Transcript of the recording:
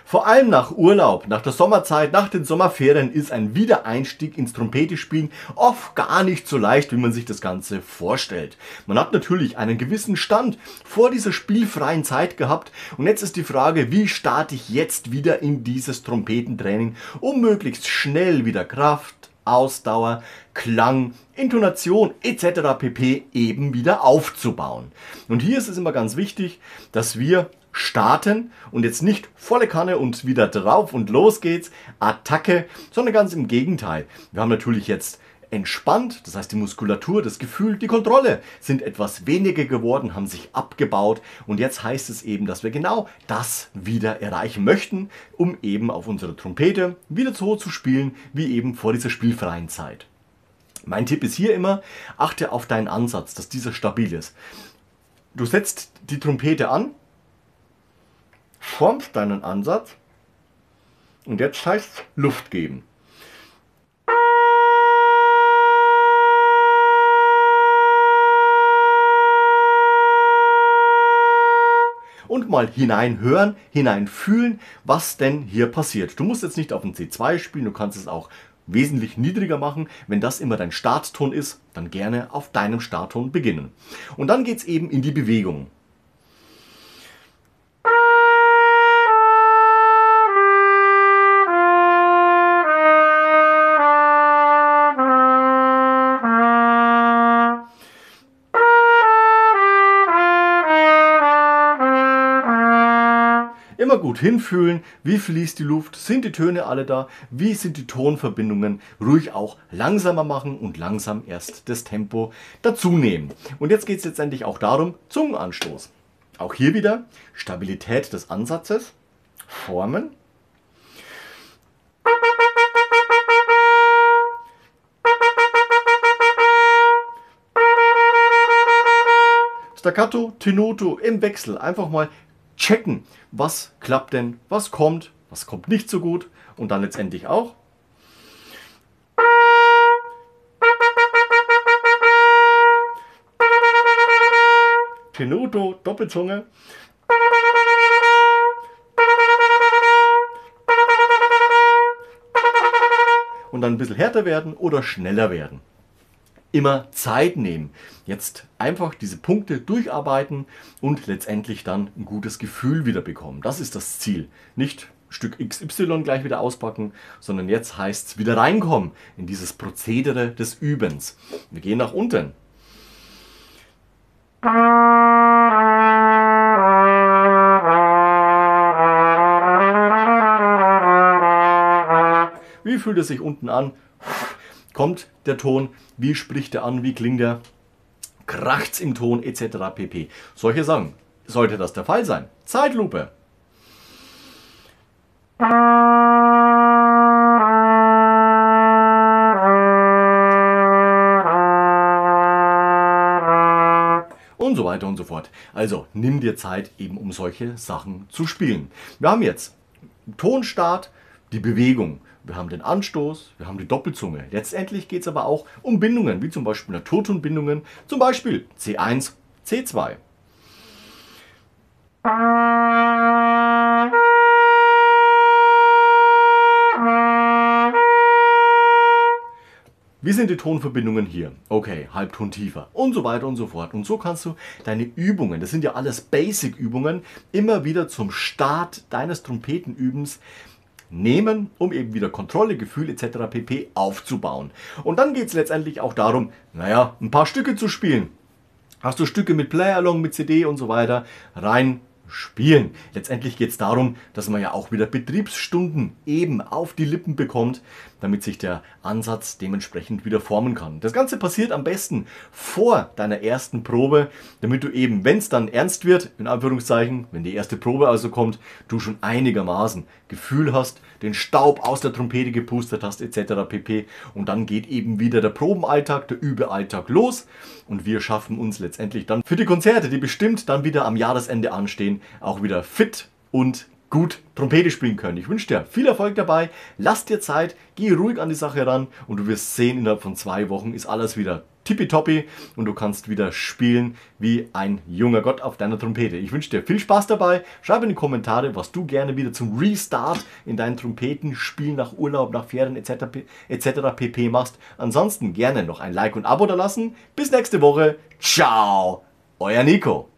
Vor allem nach Urlaub, nach der Sommerzeit, nach den Sommerferien ist ein Wiedereinstieg ins Trompetespielen oft gar nicht so leicht, wie man sich das Ganze vorstellt. Man hat natürlich einen gewissen Stand vor dieser spielfreien Zeit gehabt und jetzt ist die Frage, wie starte ich jetzt wieder in dieses Trompetentraining, um möglichst schnell wieder Kraft, Ausdauer, Klang, Intonation etc. pp. Eben wieder aufzubauen. Und hier ist es immer ganz wichtig, dass wir starten und jetzt nicht volle Kanne und wieder drauf und los geht's, Attacke, sondern ganz im Gegenteil. Wir haben natürlich jetzt entspannt, das heißt die Muskulatur, das Gefühl, die Kontrolle sind etwas weniger geworden, haben sich abgebaut und jetzt heißt es eben, dass wir genau das wieder erreichen möchten, um eben auf unserer Trompete wieder so zu spielen, wie eben vor dieser spielfreien Zeit. Mein Tipp ist hier immer, achte auf deinen Ansatz, dass dieser stabil ist. Du setzt die Trompete an, formst deinen Ansatz und jetzt heißt es Luft geben. Und mal hineinhören, hineinfühlen, was denn hier passiert. Du musst jetzt nicht auf dem C2 spielen, du kannst es auch wesentlich niedriger machen. Wenn das immer dein Startton ist, dann gerne auf deinem Startton beginnen. Und dann geht es eben in die Bewegung. Immer gut hinfühlen, wie fließt die Luft, sind die Töne alle da, wie sind die Tonverbindungen, ruhig auch langsamer machen und langsam erst das Tempo dazu nehmen. Und jetzt geht es letztendlich auch darum, Zungenanstoß. Auch hier wieder Stabilität des Ansatzes, formen. Staccato, Tenuto im Wechsel, einfach mal checken, was klappt denn, was kommt nicht so gut und dann letztendlich auch. Tenuto, Doppelzunge. Und dann ein bisschen härter werden oder schneller werden. Immer Zeit nehmen. Jetzt einfach diese Punkte durcharbeiten und letztendlich dann ein gutes Gefühl wieder bekommen. Das ist das Ziel. Nicht Stück XY gleich wieder auspacken, sondern jetzt heißt es wieder reinkommen in dieses Prozedere des Übens. Wir gehen nach unten. Wie fühlt es sich unten an? Kommt der Ton, wie spricht er an, wie klingt er, kracht's im Ton etc. pp. Solche Sachen. Sollte das der Fall sein? Zeitlupe. Und so weiter und so fort. Also nimm dir Zeit eben, um solche Sachen zu spielen. Wir haben jetzt Tonstart, die Bewegung. Wir haben den Anstoß, wir haben die Doppelzunge. Letztendlich geht es aber auch um Bindungen, wie zum Beispiel Naturtonbindungen, zum Beispiel C1, C2. Wie sind die Tonverbindungen hier? Okay, Halbton tiefer und so weiter und so fort. Und so kannst du deine Übungen, das sind ja alles Basic-Übungen, immer wieder zum Start deines Trompetenübens nehmen, um eben wieder Kontrolle, Gefühl etc. pp. Aufzubauen. Und dann geht es letztendlich auch darum, naja, ein paar Stücke zu spielen. Hast du Stücke mit Play-Along, mit CD und so weiter, rein spielen. Letztendlich geht es darum, dass man ja auch wieder Betriebsstunden eben auf die Lippen bekommt, damit sich der Ansatz dementsprechend wieder formen kann. Das Ganze passiert am besten vor deiner ersten Probe, damit du eben, wenn es dann ernst wird, in Anführungszeichen, wenn die erste Probe also kommt, du schon einigermaßen Gefühl hast, den Staub aus der Trompete gepustet hast etc. pp. Und dann geht eben wieder der Probenalltag, der Übealltag los und wir schaffen uns letztendlich dann für die Konzerte, die bestimmt dann wieder am Jahresende anstehen, auch wieder fit und gut Trompete spielen können. Ich wünsche dir viel Erfolg dabei, lass dir Zeit, geh ruhig an die Sache ran und du wirst sehen, innerhalb von 2 Wochen ist alles wieder tippitoppi und du kannst wieder spielen wie ein junger Gott auf deiner Trompete. Ich wünsche dir viel Spaß dabei. Schreib in die Kommentare, was du gerne wieder zum Restart in deinen Trompetenspielen nach Urlaub, nach Ferien etc. pp. machst. Ansonsten gerne noch ein Like und Abo da lassen. Bis nächste Woche. Ciao, euer Nico.